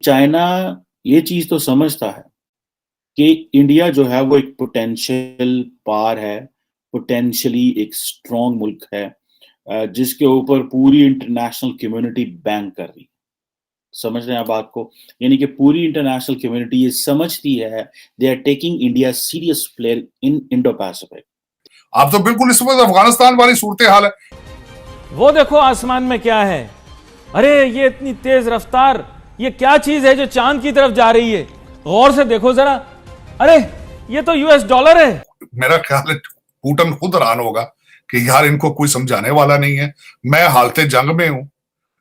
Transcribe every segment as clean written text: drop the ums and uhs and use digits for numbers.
China ये चीज तो समझता है कि इंडिया जो है वो एक पोटेंशियल पावर है, पोटेंशियली एक स्ट्रॉन्ग मुल्क है, जिसके ऊपर पूरी इंटरनेशनल कम्युनिटी बैंक कर रही है। समझ रहे हैं आप बात को? यानी कि पूरी इंटरनेशनल कम्युनिटी ये समझती है, they are taking India serious player in Indo Pacific. आप तो बिल्कुल इस वक्त अफगानिस्तान वाली सूरत हाल है। वो देखो आसमान में क्या है। अरे ये इतनी तेज रफ्तार, ये क्या चीज है जो चांद की तरफ जा रही है? गौर से देखो जरा। अरे ये तो यूएस डॉलर है। मेरा ख्याल है पुतिन खुद हैरान होगा कि यार इनको कोई समझाने वाला नहीं है। मैं हालते जंग में हूं,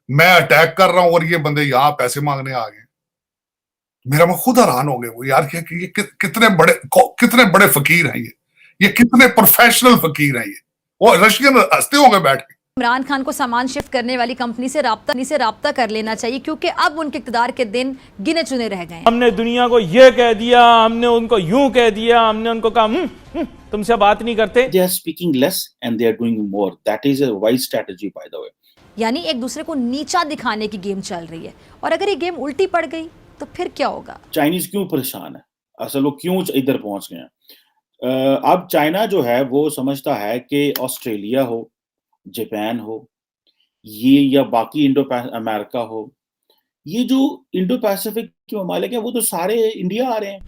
मैं अटैक कर रहा हूं और ये बंदे यहां पैसे मांगने आ गए। मेरा मैं खुद हैरान हो गए वो यार कि ये कितने बड़े फकीर हैं ये कितने प्रोफेशनल फकीर हैं ये। वो रशियन हंसते होंगे बैठ के। इमरान खान को सामान शिफ्ट करने वाली कंपनी से राब्ता कर लेना चाहिए, क्योंकि अब उनके इक़्तिदार के दिन गिने चुने रह गए। हमने दुनिया को ये कह दिया, हमने उनको यूं कह दिया, हमने उनको कहा तुमसे बात नहीं करते। They are speaking less and they are doing more. That is a wise strategy, by the way. यानी एक दूसरे को नीचा दिखाने की गेम चल रही है, और अगर ये गेम उल्टी पड़ गई तो फिर क्या होगा? चाइनीज क्यों परेशान है? असल वो क्यों इधर पहुंच गए हैं? अब चाइना जो है वो समझता है कि ऑस्ट्रेलिया हो, जापान हो, ये या बाकी इंडो अमेरिका हो, ये जो इंडो पैसिफिक के ममालिक हैं वो तो सारे इंडिया आ रहे हैं।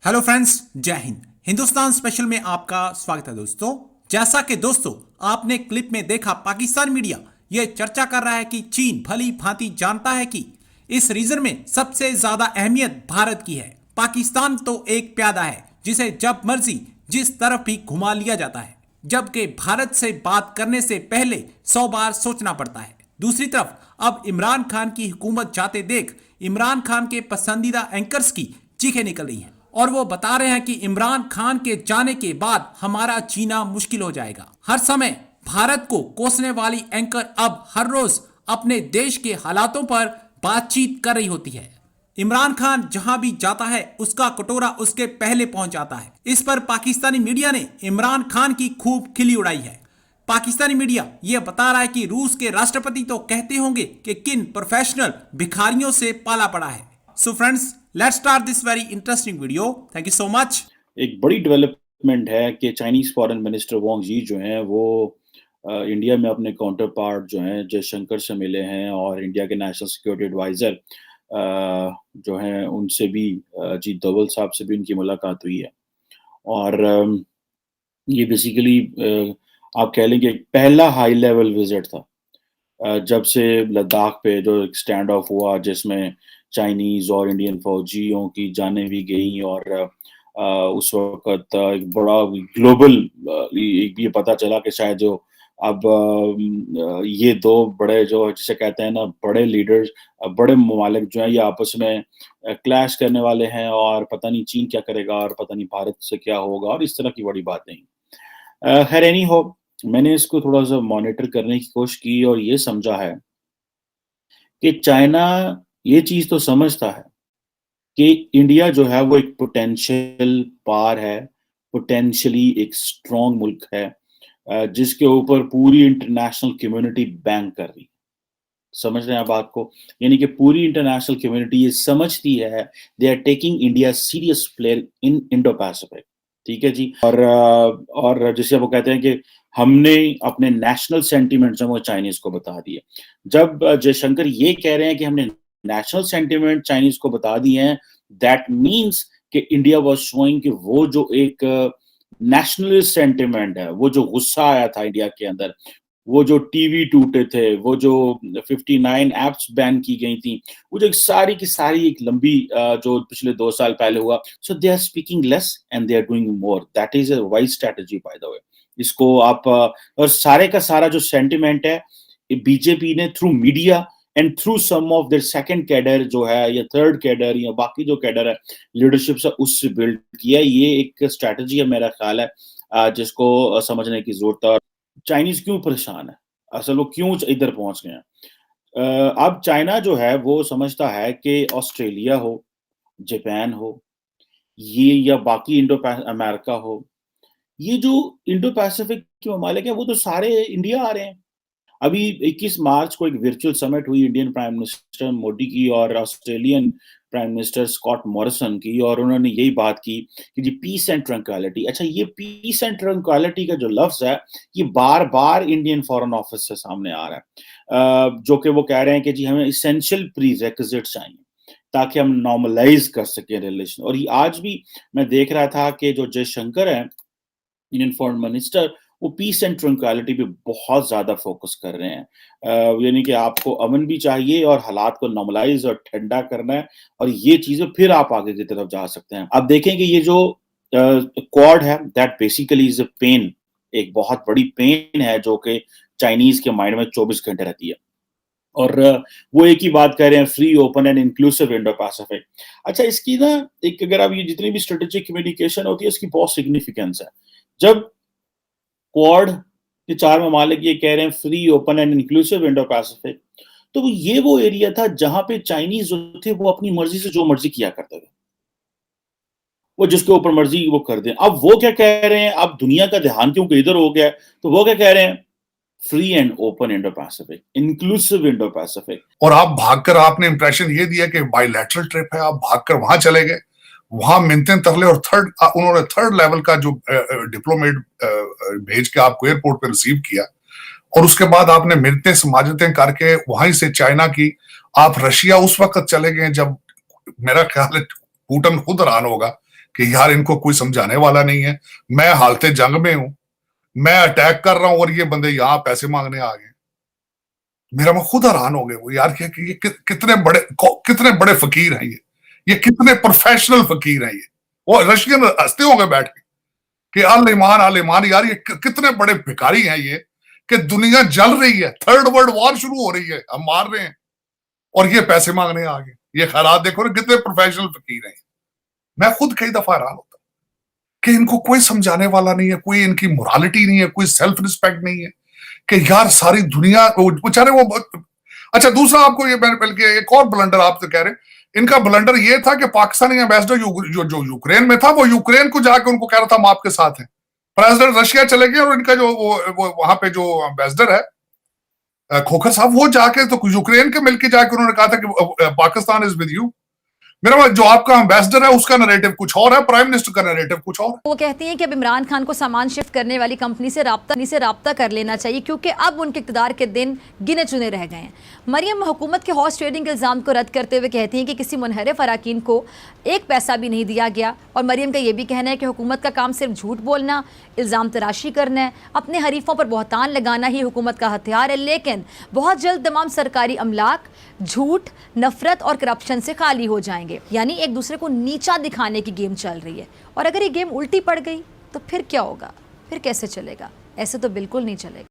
हेलो फ्रेंड्स, जय हिंद। हिंदुस्तान स्पेशल में आपका स्वागत है दोस्तों। जैसा कि दोस्तों आपने क्लिप में देखा, पाकिस्तान मीडिया यह चर्चा कर रहा है कि चीन भली भांति जानता है कि इस रीजन में सबसे ज्यादा अहमियत भारत की है। पाकिस्तान तो एक प्यादा है जिसे जब मर्जी जिस तरफ भी घुमा लिया जाता है, जबकि भारत से बात करने से पहले 100 बार सोचना पड़ता है। दूसरी तरफ अब इमरान खान की हुकूमत जाते देख इमरान खान के पसंदीदा एंकर्स की चीखें निकल रही हैं और वो बता रहे हैं कि इमरान खान के जाने के बाद हमारा जीना मुश्किल हो जाएगा। हर समय भारत को कोसने वाली एंकर अब हर रोज अपने देश के हालातों पर बातचीत कर रही होती है। इमरान खान जहां भी जाता है उसका कटोरा उसके पहले पहुंच जाता है। इस पर पाकिस्तानी मीडिया ने इमरान खान की खूब खिल्ली उड़ाई है। पाकिस्तानी मीडिया यह बता रहा है कि रूस के राष्ट्रपति तो कहते होंगे कि किन प्रोफेशनल भिखारियों से पाला पड़ा है। So friends, let's start this very interesting video. Thank you so much. एक बड़ी डेवलपमेंट है कि चाइनीज फॉरेन मिनिस्टर वांग यी जो हैं वो इंडिया में अपने काउंटर पार्ट जो हैं जयशंकर से मिले हैं और इंडिया के नेशनल सिक्योरिटी एडवाइजर जो हैं उनसे भी अजीत डोभाल साहब से भी उनकी मुलाकात हुई है। और ये बेसिकली आप कह लें कि पहला हाई लेवल विजिट था जब से लद्दाख पे जो एक स्टैंड ऑफ हुआ जिसमें चाइनीज और इंडियन फौजियों की जानें भी गई और उस वक्त एक बड़ा ग्लोबल ये पता चला कि शायद जो अब ये दो बड़े जो जिसे कहते हैं ना बड़े लीडर्स, बड़े ममालिक जो हैं ये आपस में क्लैश करने वाले हैं और पता नहीं चीन क्या करेगा और पता नहीं भारत से क्या होगा और इस तरह की बड़ी बातें। खैर एनी हो, मैंने इसको थोड़ा सा मॉनिटर करने की कोशिश की और ये समझा है कि चाइना ये चीज तो समझता है कि इंडिया जो है वो एक पोटेंशियल पावर है, पोटेंशियली एक स्ट्रॉन्ग मुल्क है, जिसके ऊपर पूरी इंटरनेशनल कम्युनिटी बैंक कर रही है। समझ रहे हैं आप बात को? यानी कि पूरी इंटरनेशनल कम्युनिटी ये समझती है, they are taking India serious player in Indo Pacific. ठीक है जी। और जैसे वो कहते हैं कि हमने अपने नेशनल सेंटिमेंट जो वो चाइनीज को बता दिए। जब जयशंकर ये कह रहे हैं कि हमने नेशनल सेंटिमेंट चाइनीज को बता दिए हैं, दैट मीन्स कि इंडिया वाज शोइंग कि वो जो एक नेशनलिस्ट सेंटिमेंट है, वो जो गुस्सा आया था इंडिया के अंदर, वो जो टीवी टूटे थे, वो जो 59 एप्स बैन की गई थी, वो जो एक सारी की सारी एक लंबी जो पिछले 2 साल पहले हुआ। So they are speaking less and they are doing more. That is a wise strategy by the way. इसको आप और सारे का सारा जो सेंटिमेंट है बीजेपी ने through media and through some of their second cadre जो है या थर्ड कैडर या बाकी जो कैडर है लीडरशिप से उससे बिल्ड किया। ये एक स्ट्रेटजी है मेरा ख्याल है जिसको समझने की जरूरत है। चाइनीज क्यों परेशान है? असल वो क्यों इधर पहुंच गए हैं? अब चाइना जो है वो समझता है कि ऑस्ट्रेलिया हो, जापान हो, ये या बाकी इंडो अमेरिका हो, ये जो इंडो पैसिफिक के ममालिक हैं वो तो सारे इंडिया आ रहे हैं। अभी 21 मार्च को एक वर्चुअल समिट हुई इंडियन प्राइम मिनिस्टर मोदी की और Australian prime minister Scott Morrison की, और उन्होंने यही बात की कि जी पीस एंड ट्रंक्विलिटी। अच्छा, ये पीस एंड ट्रंक्विलिटी का जो लफ्ज है, ये बार-बार इंडियन फॉरेन ऑफिस से सामने आ रहा है, जो कि वो कह रहे हैं कि जी हमें एसेंशियल प्रीरेक्विजिट चाहिए ताकि हम नॉर्मलाइज कर सकें रिलेशन। और ये आज भी मैं देख रहा था कि जो जयशंकर है, इंडियन फॉरेन मिनिस्टर, वो पीस एंड ट्रंक्विलिटी पे बहुत ज्यादा फोकस कर रहे हैं। यानी कि आपको अमन भी चाहिए और हालात को नॉर्मलाइज और ठंडा करना है, और ये चीजें फिर आप आगे की तरफ जा सकते हैं। अब देखें कि ये जो क्वाड है, that basically is a pen, एक बहुत बड़ी पेन है जो कि चाइनीज के माइंड में 24 घंटे रहती है। और वो एक ही बात कह रहे हैं, free, open and inclusive Indo Pacific. अच्छा, इसकी ना एक, अगर आप ये जितनी भी स्ट्रेटेजिक कम्युनिकेशन होती है, इसकी बहुत सिग्निफिकेंस है। जब क्वाड के 4 ममालिक ये कह रहे हैं free, open and inclusive Indo Pacific, तो ये वो एरिया था जहां पे चाइनीज जो थे वो अपनी मर्जी से जो मर्जी किया करते थे, वो जिसके ऊपर मर्जी वो कर दें। अब वो क्या कह रहे हैं, अब दुनिया का ध्यान क्योंकि इधर हो गया, तो वो क्या कह रहे हैं, free and open Indo Pacific, inclusive Indo Pacific. और आप भागकर, आपने इंप्रेशन ये दिया कि बायलैटरल ट्रिप है, आप भागकर वहां चले गए, वहां मिलते तरले, और उन्होंने थर्ड लेवल का जो डिप्लोमेट भेज के आपको एयरपोर्ट पे रिसीव किया, और उसके बाद आपने मिलते समाजतें करके वहीं से चाइना की आप रशिया उस वक्त चले गए जब मेरा ख्याल है पुतिन खुद हैरान होगा कि यार इनको कोई समझाने वाला नहीं है, मैं हालते जंग में हूं, मैं अटैक कर रहा हूं और ये बंदे यहां पैसे मांगने आ गए। मेरा मैं खुद हैरान हो गए वो यार कि ये कितने बड़े फकीर हैं, ये कितने प्रोफेशनल फकीर हैं। ये वो रशियन हंसते होंगे बैठ के कि अल ईमान यार, ये कितने बड़े भिखारी हैं ये, कि दुनिया जल रही है, थर्ड वर्ल्ड वॉर शुरू हो रही है, हम मार रहे हैं और ये पैसे मांगने आ गए। ये खैरात देखो ना, कितने प्रोफेशनल फकीर हैं। मैं खुद कई दफा हैरान होता कि इनको कोई समझाने वाला नहीं है, कोई इनकी मोरालिटी नहीं है, कोई सेल्फ रिस्पेक्ट नहीं है, कि यार सारी दुनिया बेचारे वो। अच्छा, दूसरा आपको ये, बल्कि एक और ब्लंडर आप तो कह रहे, इनका ब्लंडर ये था कि पाकिस्तानी एम्बेसडर जो यूक्रेन में था, वो यूक्रेन को जाकर उनको कह रहा था हम आपके साथ हैं। प्रेसिडेंट रशिया चले गए और इनका जो वो वहां पे जो एम्बेसडर है खोखर साहब, वो जाके तो यूक्रेन के मिलके जाके उन्होंने कहा था कि पाकिस्तान इज विद यू। मेरा जो आपका एम्बेसडर है उसका नैरेटिव कुछ और है, प्राइम मिनिस्टर का नैरेटिव कुछ और है। वो कहती हैं कि अब इमरान खान को सामान शिफ्ट करने वाली कंपनी से राब्ता कर लेना चाहिए, क्योंकि अब उनके इक़्तिदार के दिन गिने चुने रह गए हैं। मरियम हुकूमत के हॉर्स ट्रेडिंग के इल्ज़ाम को रद्द करते हुए कहती हैं कि किसी मुनहरिफ अराकीन को एक पैसा भी नहीं दिया गया। और मरियम का ये भी कहना है कि हुकूमत का काम सिर्फ झूठ बोलना, इल्ज़ाम तराशी करना है, अपने हरीफों पर बहतान लगाना ही हुकूमत का हथियार है। लेकिन बहुत जल्द तमाम सरकारी अमलाक झूठ, नफरत और करप्शन से खाली हो जाएंगे। यानी एक दूसरे को नीचा दिखाने की गेम चल रही है, और अगर ये गेम उल्टी पड़ गई तो फिर क्या होगा, फिर कैसे चलेगा? ऐसे तो बिल्कुल नहीं चलेगा।